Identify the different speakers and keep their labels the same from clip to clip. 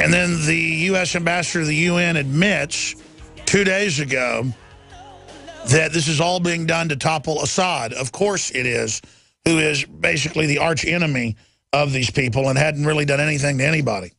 Speaker 1: And then the U.S. ambassador to the UN admits 2 days ago that this is all being done to topple Assad. Of course it is, who is basically the arch enemy of these people and hadn't really done anything to anybody.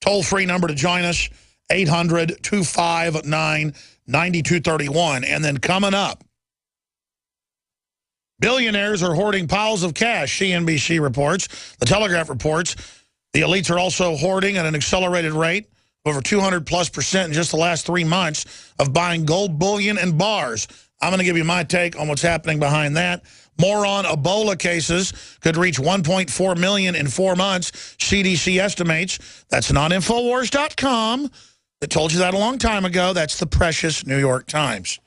Speaker 1: Toll-free number to join us, 800-259-9231. And then coming up, billionaires are hoarding piles of cash, CNBC reports. The Telegraph reports the elites are also hoarding at an accelerated rate, over 200+% in just the last 3 months of buying gold bullion and bars. I'm going to give you my take on what's happening behind that. More on Ebola cases could reach 1.4 million in 4 months, CDC estimates. That's not Infowars.com. That told you that a long time ago. That's the precious New York Times.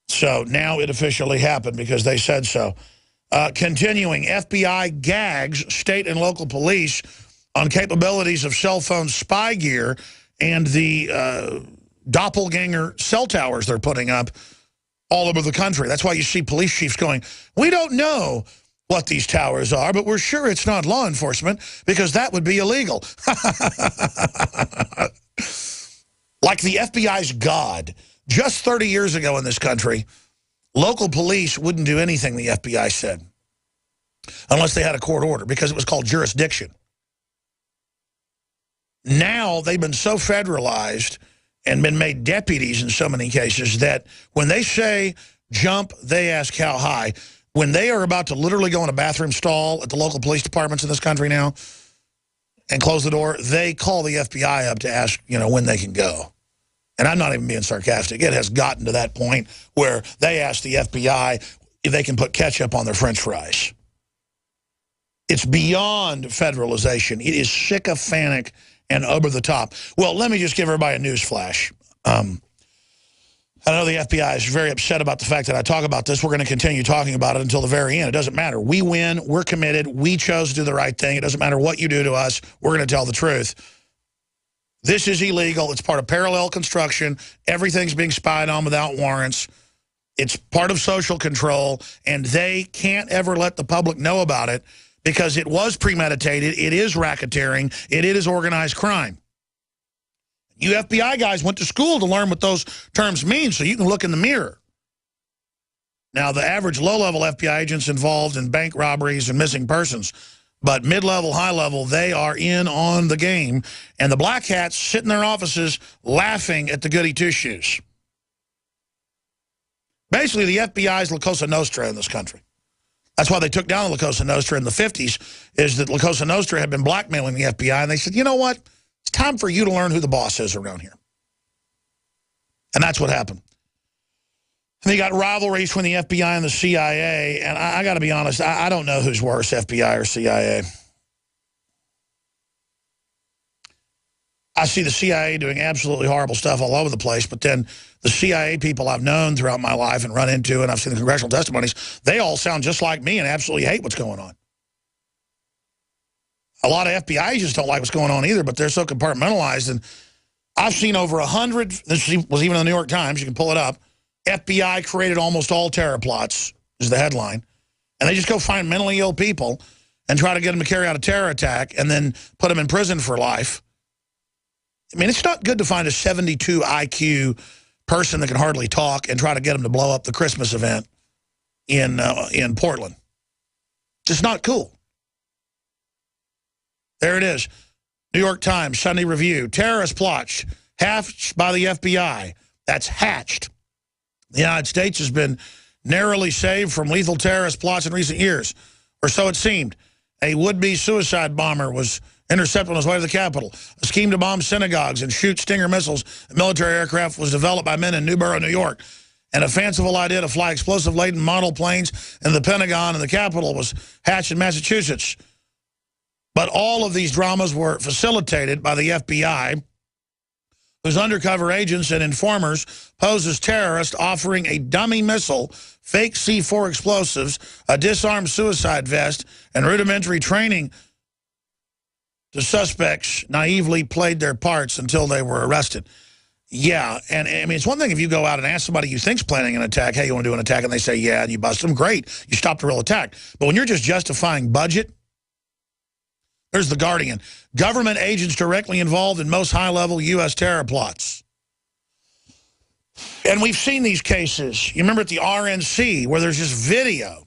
Speaker 1: So now it officially happened because they said so. Continuing, FBI gags state and local police on capabilities of cell phone spy gear and the doppelganger cell towers they're putting up all over the country. That's why you see police chiefs going, we don't know what these towers are, but we're sure it's not law enforcement because that would be illegal. Like the FBI's God. Just 30 years ago in this country, local police wouldn't do anything the FBI said unless they had a court order because it was called jurisdiction. Now they've been so federalized and been made deputies in so many cases that when they say jump, they ask how high. When they are about to literally go in a bathroom stall at the local police departments in this country now and close the door, they call the FBI up to ask, when they can go. And I'm not even being sarcastic. It has gotten to that point where they ask the FBI if they can put ketchup on their French fries. It's beyond federalization. It is sycophantic and over the top. Well, let me just give everybody a news flash. I know the FBI is very upset about the fact that I talk about this. We're going to continue talking about it until the very end. It doesn't matter. We win. We're committed. We chose to do the right thing. It doesn't matter what you do to us. We're going to tell the truth. This is illegal. It's part of parallel construction. Everything's being spied on without warrants. It's part of social control, and they can't ever let the public know about it because it was premeditated. It is racketeering. It is organized crime. You FBI guys went to school to learn what those terms mean so you can look in the mirror. Now, the average low-level FBI agents involved in bank robberies and missing persons, but mid-level, high-level, they are in on the game. And the black hats sit in their offices laughing at the goody two-shoes. Basically, the FBI's La Cosa Nostra in this country. That's why they took down La Cosa Nostra in the 50s, is that La Cosa Nostra had been blackmailing the FBI. And they said, you know what? It's time for you to learn who the boss is around here. And that's what happened. And they got rivalries between the FBI and the CIA, and I got to be honest, I don't know who's worse, FBI or CIA. I see the CIA doing absolutely horrible stuff all over the place, but then the CIA people I've known throughout my life and run into, and I've seen the congressional testimonies, they all sound just like me and absolutely hate what's going on. A lot of FBI agents don't like what's going on either, but they're so compartmentalized, and I've seen over 100, this was even in the New York Times, you can pull it up, FBI created almost all terror plots, is the headline. And they just go find mentally ill people and try to get them to carry out a terror attack and then put them in prison for life. I mean, it's not good to find a 72 IQ person that can hardly talk and try to get them to blow up the Christmas event in Portland. Just not cool. There it is. New York Times, Sunday Review. Terrorist plots hatched by the FBI. That's hatched. The United States has been narrowly saved from lethal terrorist plots in recent years, or so it seemed. A would-be suicide bomber was intercepted on his way to the Capitol. A scheme to bomb synagogues and shoot Stinger missiles at military aircraft was developed by men in Newborough, New York. And a fanciful idea to fly explosive-laden model planes in the Pentagon and the Capitol was hatched in Massachusetts. But all of these dramas were facilitated by the FBI, whose undercover agents and informers posed as terrorists, offering a dummy missile, fake C4 explosives, a disarmed suicide vest, and rudimentary training. The suspects naively played their parts until they were arrested. Yeah, and I mean, it's one thing if you go out and ask somebody you think's planning an attack, hey, you want to do an attack? And they say, yeah, and you bust them, great. You stopped a real attack. But when you're just justifying budget, There's The Guardian. Government agents directly involved in most high-level U.S. terror plots. And we've seen these cases. You remember at the RNC where there's this video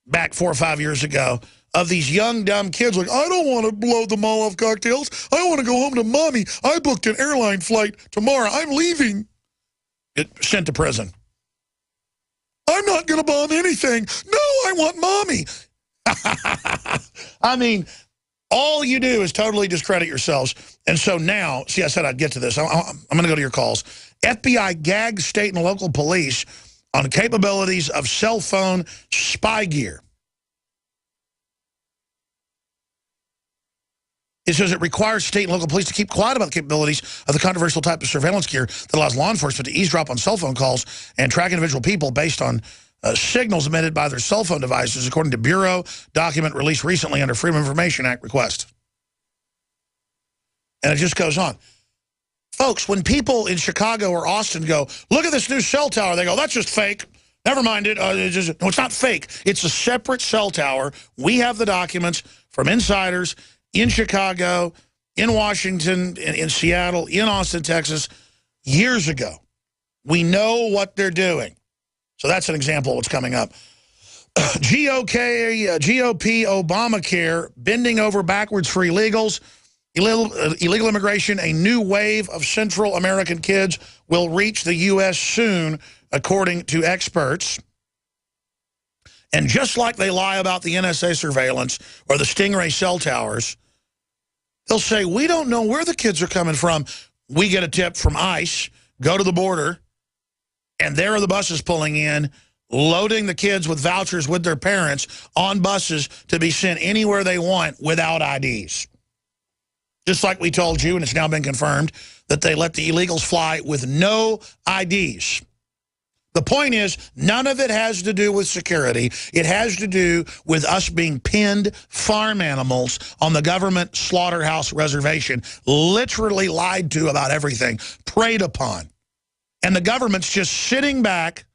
Speaker 1: back 4 or 5 years ago of these young, dumb kids like, I don't want to blow the Molotov cocktails. I want to go home to mommy. I booked an airline flight tomorrow. I'm leaving. Get sent to prison. I'm not going to bomb anything. No, I want mommy. I mean, all you do is totally discredit yourselves. And so now, see, I said I'd get to this. I'm going to go to your calls. FBI gags state and local police on the capabilities of cell phone spy gear. It says it requires state and local police to keep quiet about the capabilities of the controversial type of surveillance gear that allows law enforcement to eavesdrop on cell phone calls and track individual people based on signals emitted by their cell phone devices, according to Bureau document released recently under Freedom of Information Act request. And it just goes on. Folks, when people in Chicago or Austin go, look at this new cell tower, they go, that's just fake. Never mind it. No, it's not fake. It's a separate cell tower. We have the documents from insiders in Chicago, in Washington, in Seattle, in Austin, Texas, years ago. We know what they're doing. So that's an example of what's coming up. GOP Obamacare, bending over backwards for illegals. Illegal immigration, a new wave of Central American kids will reach the U.S. soon, according to experts. And just like they lie about the NSA surveillance or the Stingray cell towers, they'll say, we don't know where the kids are coming from. We get a tip from ICE, go to the border, and there are the buses pulling in, loading the kids with vouchers with their parents on buses to be sent anywhere they want without IDs. Just like we told you, and it's now been confirmed, that they let the illegals fly with no IDs. The point is, none of it has to do with security. It has to do with us being pinned farm animals on the government slaughterhouse reservation, literally lied to about everything, preyed upon. And the government's just sitting back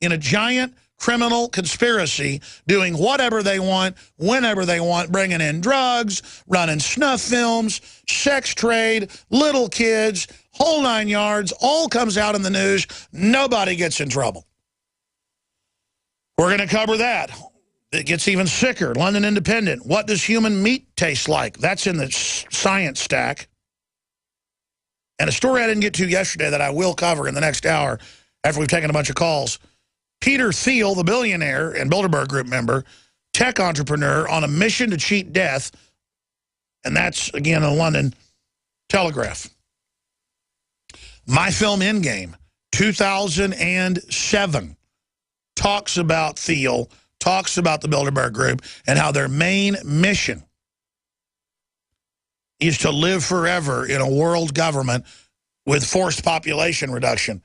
Speaker 1: in a giant criminal conspiracy, doing whatever they want, whenever they want, bringing in drugs, running snuff films, sex trade, little kids, whole 9 yards, all comes out in the news. Nobody gets in trouble. We're going to cover that. It gets even sicker. London Independent. What does human meat taste like? That's in the science stack. And a story I didn't get to yesterday that I will cover in the next hour after we've taken a bunch of calls. Peter Thiel, the billionaire and Bilderberg Group member, tech entrepreneur on a mission to cheat death. And that's, again, a London Telegraph. My Film Endgame, 2007, talks about Thiel, talks about the Bilderberg Group, and how their main mission is to live forever in a world government with forced population reduction.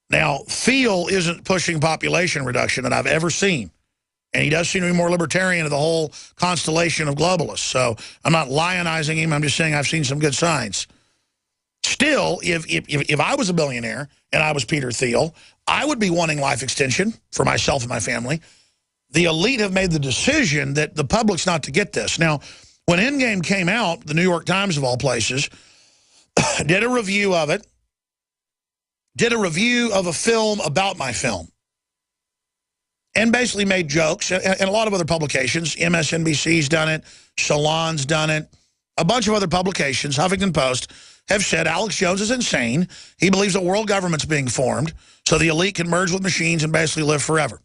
Speaker 1: Now, Thiel isn't pushing population reduction that I've ever seen. And he does seem to be more libertarian of the whole constellation of globalists. So I'm not lionizing him. I'm just saying I've seen some good signs. Still, if I was a billionaire and I was Peter Thiel, I would be wanting life extension for myself and my family. The elite have made the decision that the public's not to get this. Now, when Endgame came out, the New York Times, of all places, did a review of it. Did a review of a film about my film. And basically made jokes. And a lot of other publications, MSNBC's done it, Salon's done it. A bunch of other publications, Huffington Post, have said Alex Jones is insane. He believes a world government's being formed so the elite can merge with machines and basically live forever.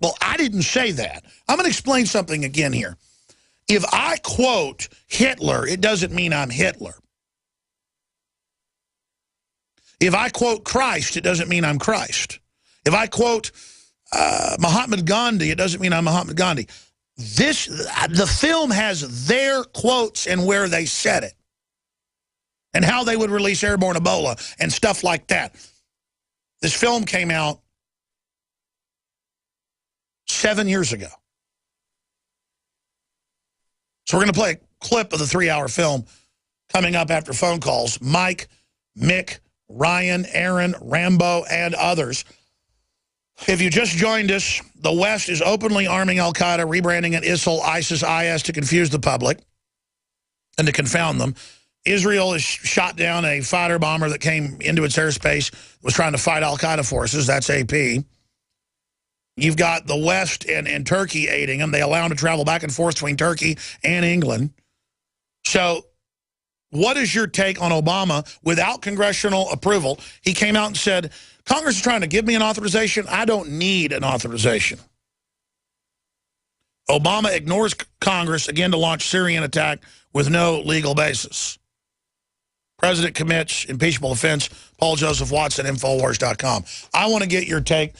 Speaker 1: Well, I didn't say that. I'm going to explain something again here. If I quote Hitler, it doesn't mean I'm Hitler. If I quote Christ, it doesn't mean I'm Christ. If I quote Mahatma Gandhi, it doesn't mean I'm Mahatma Gandhi. The film has their quotes and where they said it. And how they would release airborne Ebola and stuff like that. This film came out 7 years ago. So we're going to play a clip of the 3-hour film coming up after phone calls. Mike, Mick, Ryan, Aaron, Rambo, and others. If you just joined us, the West is openly arming al-Qaeda, rebranding it ISIL, ISIS, IS to confuse the public and to confound them. Israel has shot down a fighter bomber that came into its airspace, was trying to fight al-Qaeda forces. That's AP. You've got the West and Turkey aiding them. They allow them to travel back and forth between Turkey and England. So what is your take on Obama without congressional approval? He came out and said, Congress is trying to give me an authorization. I don't need an authorization. Obama ignores Congress, again, to launch Syrian attack with no legal basis. President commits impeachable offense. Paul Joseph Watson, Infowars.com. I want to get your take.